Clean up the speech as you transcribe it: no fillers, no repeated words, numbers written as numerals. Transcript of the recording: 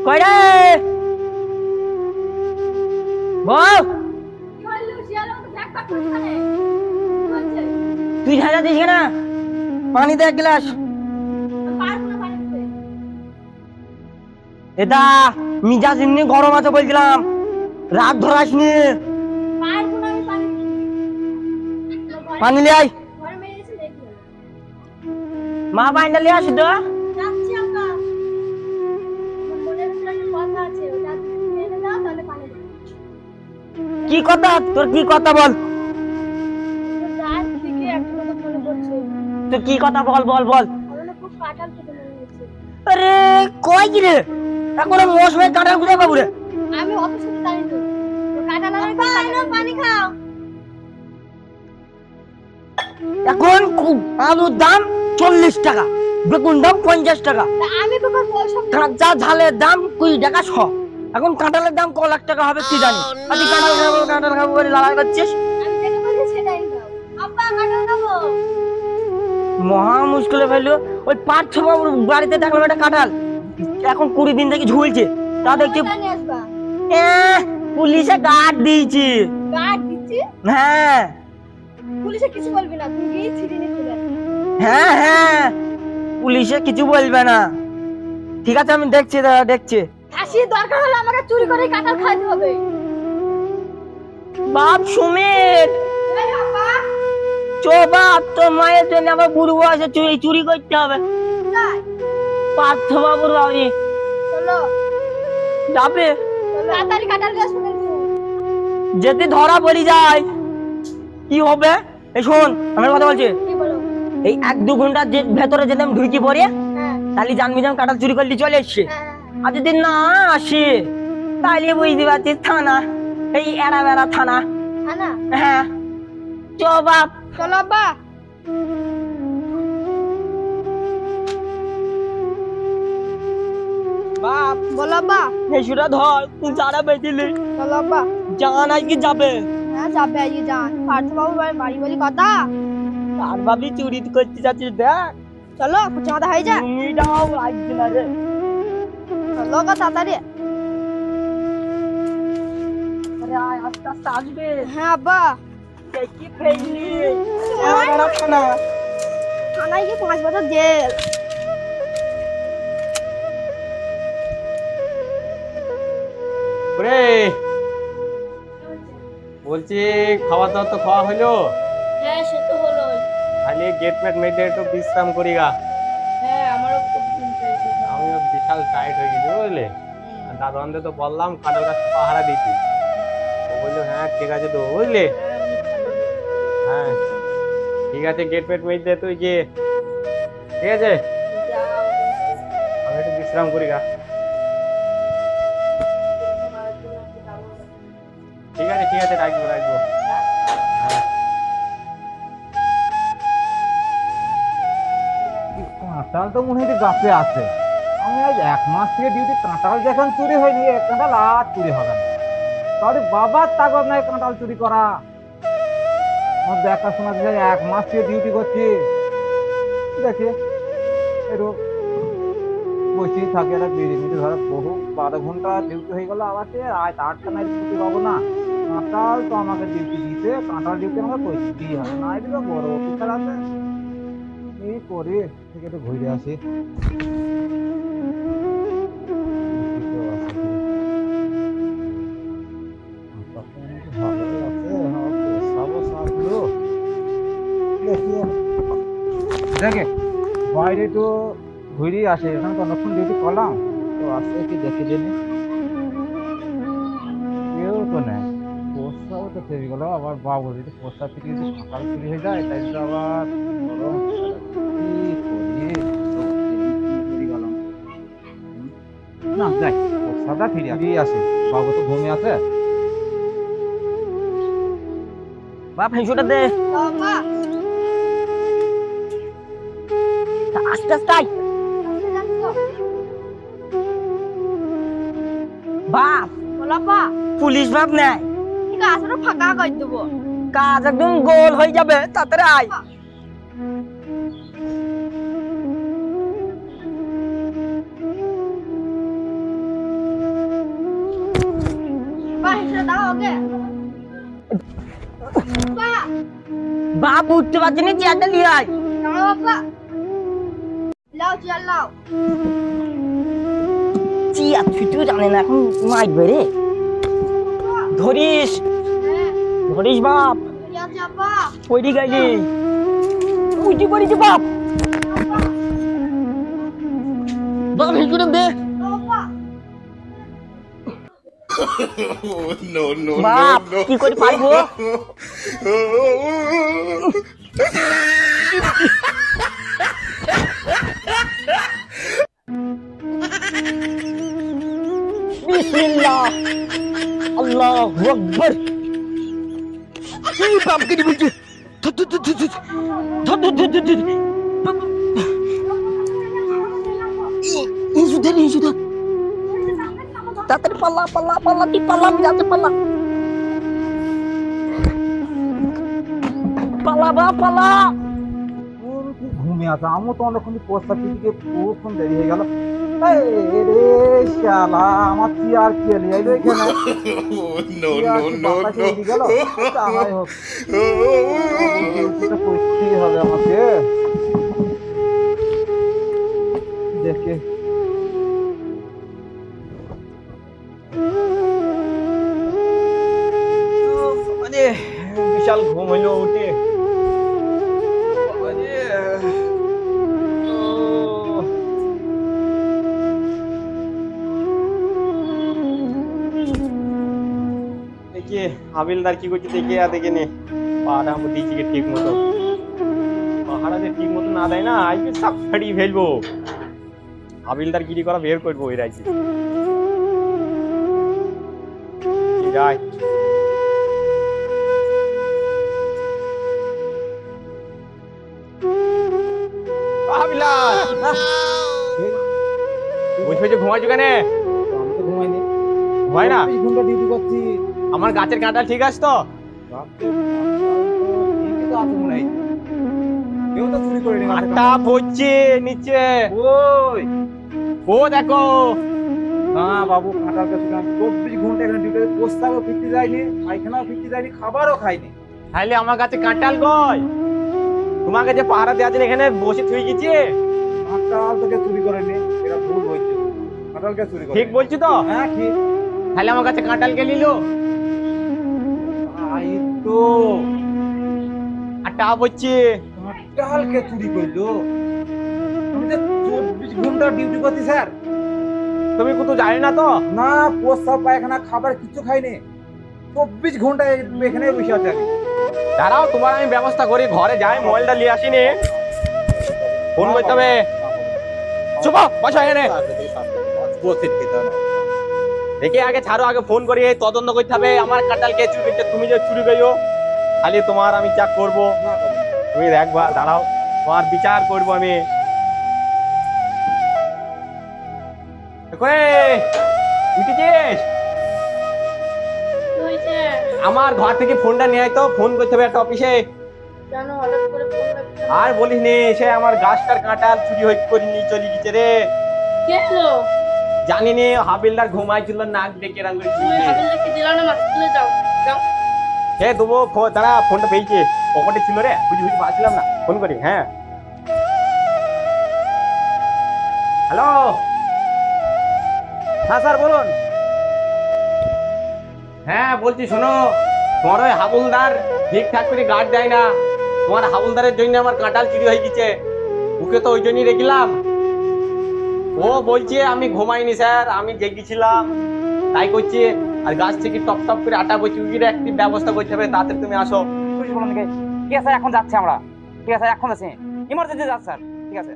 কই রে বল তুই ঝাঁঝা দিস না পানি দে এক গ্লাস এটা মিজাজ এমনি গরম আছে বলছিলাম রাত ধরাস নি পানি লিয়ে আয় মা পানিটা লিয়ে আসি তো কি কথা তোর কি কথা বল তো কি কথা বল বল বল আরে কই কি রে এখন মৌসুমে কাঁঠাল কোথায় পাবো রে আমি অফিসে জানি তো কাঁঠাল আনো পানি খাও এখন আলুর দাম 40 টাকা বেগুন দাম 50 টাকা আমি তো কাঁচা ঝালের দাম 20 টাকা শ এখন কাঁঠালের দাম কত লাখ টাকা হবে কি জানি আজকে কাঁঠাল খাবো বলে লালাই করছিস আমি যেটা বলছি সেটাই খাও আব্বা কাঁঠাল খাবো মহা মুশকিলে ফেললো ওই পাঁচ ছ বাবুর বাড়িতে দেখলাম একটা কাঁঠাল এখন 20 দিন থেকে ঝুলছে তা দেখছি পুলিশে গার্ড দিয়েছি হ্যাঁ পুলিশে কিছু বলবি না তুই গিয়ে ছিড়ে নিয়ে চলে হ্যাঁ হ্যাঁ পুলিশে কিছু বলবে না ঠিক আছে আমি দেখছি দাদা দেখছি আসি দরকার হলে আমাকে চুরি করে কাঁঠাল খাইতে হবে বাপ সুমিত চো বাপ তোর মায়ের জন্য আবার বুড়ো বয়সে চুরি করতে হবে পার্থ বাবুর বাড়ি চলো যাবে তাড়াতাড়ি কাঁঠাল নিয়ে আসবে যেতে ধরা পড়ি যায় কি হবে এই শোন আমার কথা বলছি কি বলো এই 1-2 ঘন্টা যে ভেতরে যেতাম ঢুকি পড়ে তাহলে জানবি যে কাঁঠাল চুরি করলে চলে এসছে আর যদি না আসে তাহলে বুঝতে পারছিস থানা এই এড়া বেড়া থানা থানা হ্যাঁ চো বাপ চলো আব্বা বাপ বলো আব্বা হেসুরা ধর তুই যারা বেঁধিলি চলো আব্বা জান আজকে যাবে হ্যাঁ যাবে আজকে যান পার্থবাবু বাড়ি বলি কথা আর ভাবি চুরি করতে যাচ্ছিস দেখ চলো কুচি মাথা হয়ে যা তুমি যাও লাগছে না রে চলো গা তাড়াতাড়ি আরে আয় আস্তে আস্তে আসবে হ্যাঁ আব্বা কি ফেললি এড়া থানা থানায় গিয়ে 5 বছর জেল ওরে বলছি খাওয়া দাওয়া তো খাওয়া হলো হ্যাঁ সে তো হলো খালি গেট মেট মেটে একটু বিশ্রাম করি গা হ্যাঁ আমারও খুব দিন পেয়েছি আমিও বিশাল টাইট হয়ে গেছি বুঝলে আর দাদু আনতে তো বললাম কাঁঠাল গাছ পাহারা দিতি ও বললো হ্যাঁ ঠিক আছে তো বুঝলে হ্যাঁ ঠিক আছে গেট মেট মেট দে তুই গিয়ে ঠিক আছে আমি একটু বিশ্রাম করি গা ঠিক আছে রাখবো রাখবো কাঁঠাল তো মনে হয় গাছে আছে আমি আজ 1 মাস থেকে ডিউটি কাঁঠাল যখন চুরি হয়নি কাঁঠাল আর চুরি হবে না তাহলে বাবার তাগদ নাই কাঁঠাল চুরি করা আমার দেখাশোনা দিয়ে 1 মাস থেকে ডিউটি করছি দেখে একটু বসেই থাকে একটা বিড়ি মিটি ধরো বহু 12 ঘন্টা ডিউটি হয়ে গেল আবার আজ 8টা নাইট ছুটি পাবো না কাঁঠাল তো আমাকে ডিউটি দিতে কাঁঠাল ডিউটি আমাকে করতেই হবে না দিলে বড় অফিসার আছে এই করে থেকে একটু ঘুরে আসি দেখে বাইরে তো ঘুরে আসে এখানে তো অনেকক্ষণ ডিউটি করলাম তো আসে কি দেখে জেনে কেউ তো নেই পোস্টাও তো ফেরে গেল আবার বাবু যদি পোস্টার থেকে যদি সকাল চুরি হয়ে যায় তাই তো আবার না যাই পোস্টারটা ফিরে আসে বাবু তো ঘুমিয়ে আছে বাপ হেসুটা দে আব্বা আস্তে আস্তে আয় বাপ বলো আব্বা পুলিশ বাপ নেয় ঠিক আছে তো ফাঁকা করে দেবো কাজ একদম গোল হয়ে যাবে তাড়াতাড়ি আয় ওকে বাবা বাপ উঠতে পারছে না, চেয়ারটা নিয়ে আয়। না বাবা লাও চেয়ার লাও চেয়ার ছুটিও জানে না, এখন মাইকবে রে। ধরিস হ্যাঁ ধরিস বাপ, কি আছে আপা পড়ি গেলি, উঠি পড়িছি বাপ। বাপ হিসুরে দে বাবা বাপ, কি করে পারবো? বিসমিল্লাহ, আল্লাহু আকবার। এই বাপ কে বলছে, ধর ধর ধর ধর ধর ধর ধর ধর ধর। ইসু ধর তাড়াতাড়ি পাল্লা পাল্লা পাল্লা, কি পাল্লা যাচ্ছে, পাল্লা পাল্লা বা পাল্লা। ওর কি ঘুমিয়ে আছে, আমি তো অনেকক্ষণ প্রস্তাব দিকে কখন দেরি হয়ে গেল। এই রে শালা, আমার চেয়ার কে নিয়ে আইলো এখানে? বাতাসে উড়ে গেল। যাই হোক, ডিউটিটা করতেই হবে আমাকে। দেখে বিশাল ঘুম হইলো উঠে। দেখি হাবিলদার কি করছে, দেখে দেখে নে পাহাড়া আমি দিয়েছি ঠিক মতো। পাহাড়া যে ঠিক মতো না দেয় না, আজকে সব ছাড়িয়ে ফেলবো। হাবিলদার গিরি করা বের করবো ওই রাজ্যে। যাই বুঝবে ঘুমাইছো কেন? আমি তো ঘুমাইনি, হয় না? 24 ঘন্টা ডিউটি করছি। আমার গাছের কাঁঠাল ঠিক আছে তো? ঠিকই তো আছে মনে হয়। কেউ তো চুরি করে নিয়ে গেছে। আটটা পড়ছে নিচে, ওই ও দেখো। না বাবু, কাঁঠাল গাছ 24 ঘন্টা এখানে ডিউটি, প্রস্তাবও ফিরতে যায়নি, পায়খানাও ফিরতে যায়নি, খাবারও খাইনি। তাহলে আমার কাছে কাঁঠাল কই? তোমাকে যে পাহারা দেওয়ার জন্য এখানে বসে থুই গেছি। কাঁঠাল তোকে চুরি করেনি, এটা ভুল হয়েছে। কাঁঠালকে চুরি করে ঠিক বলছি তো? হ্যাঁ ঠিক। তাহলে আমার কাছে কাঁঠাল কে নিল? এই তো আটটা পড়ছে। কাঁঠালকে চুরি করলো। আমি যে 24 ঘন্টা ডিউটি করছি স্যার। তুমি কোথাও জানি না তো? না, প্রস্তাব পায়খানা খাবার কিছু খাইনি, 24 ঘন্টা এখানে বসে আছে আমি। দাঁড়াও, তোমার আমি ব্যবস্থা করি। ঘরে যাই, মোবাইলটা নিয়ে আসিনি, ফোন করতে হবে। চুপ বসো এখানে। দেখে আগে ছাড়ো, আগে ফোন করি, তদন্ত করতে হবে। আমার কাঁঠাল কে চুরি করছে? তুমি যে চুরি করো, খালি তোমার আমি চেক করবো। তুমি দেখবা, দাঁড়াও, তোমার বিচার করবো আমি। উঠেছিস? হইছে আমার ঘর থেকে ফোনটা নিয়ে আয় তো, ফোন করতে হবে একটা অফিসে। জানো হঠাৎ করে ফোন লাগছে আর বলিস নি, সে আমার গাছটার কাঁঠাল চুরি হয়ে করে নিয়ে চলে গেছে রে। কে হলো জানি নি, হাবিলদার ঘুমাইছিল, নাক ডেকে রাং করে তুমি হাবিলদারকে দিলা না, মাস্কুলে যাও যাও। হে দেবো, দাঁড়া, ফোনটা পেয়েছে, পকেটে ছিল রে, খুঁজে খুঁজে পাচ্ছিলাম না, ফোন করি। হ্যাঁ, হ্যালো, হ্যাঁ স্যার বলুন। হ্যাঁ বলছি, শোনো, তোমার ওই হাবুলদার ঠিকঠাক করে গার্ড দেয় না। তোমার হাবুলদারের জন্য আমার কাঁঠাল চুরি হয়ে গেছে, ওকে তো ওই জন্যই রেখলাম। ও বলছে আমি ঘুমাইনি স্যার, আমি জেগেছিলাম, তাই করছি। আর গাছ থেকে টপ টপ করে আটা বলছি, ওই একটি ব্যবস্থা করতে হবে, তাড়াতাড়ি তুমি আসো। ঠিক আছে, এখন যাচ্ছি আমরা। ঠিক আছে, এখন যাচ্ছি, ইমার্জেন্সি যাচ্ছি স্যার। ঠিক আছে।